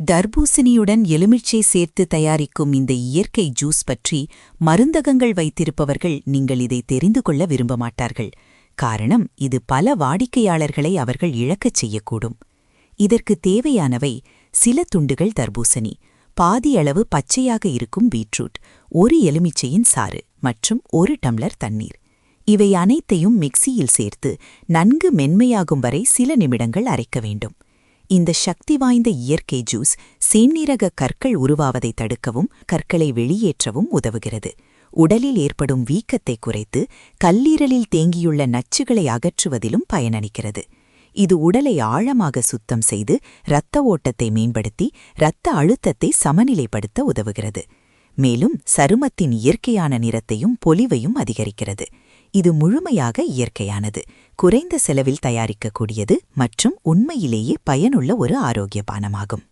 தர்பூசணியுடன் எலுமிச்சை சேர்த்து தயாரிக்கும் இந்த இயற்கை ஜூஸ் பற்றி மருந்தகங்கள் வைத்திருப்பவர்கள் நீங்கள் இதை தெரிந்து கொள்ள விரும்ப மாட்டார்கள். காரணம், இது பல வாடிக்கையாளர்களை அவர்கள் இழக்கச் செய்யக்கூடும். இதற்கு தேவையானவை சில துண்டுகள் தர்பூசணி, பாதி அளவு பச்சையாக இருக்கும் பீட்ரூட், ஒரு எலுமிச்சையின் சாறு மற்றும் ஒரு டம்ளர் தண்ணீர். இவை அனைத்தையும் மிக்சியில் சேர்த்து நன்கு மென்மையாகும் வரை சில நிமிடங்கள் அரைக்க வேண்டும். இந்த சக்தி வாய்ந்த இயற்கை ஜூஸ் சிறுநீரக கற்கள் உருவாவதை தடுக்கவும் கற்களை வெளியேற்றவும் உதவுகிறது. உடலில் ஏற்படும் வீக்கத்தை குறைத்து கல்லீரலில் தேங்கியுள்ள நச்சுகளை அகற்றுவதிலும் பயனளிக்கிறது. இது உடலை ஆழமாக சுத்தம் செய்து இரத்த ஓட்டத்தை மேம்படுத்தி இரத்த அழுத்தத்தை சமநிலைப்படுத்த உதவுகிறது. மேலும் சருமத்தின் இயற்கையான நிறத்தையும் பொலிவையும் அதிகரிக்கிறது. இது முழுமையாக இயற்கையானது, குறைந்த செலவில் தயாரிக்கக்கூடியது மற்றும் உண்மையிலேயே பயனுள்ள ஒரு ஆரோக்கிய பானமாகும்.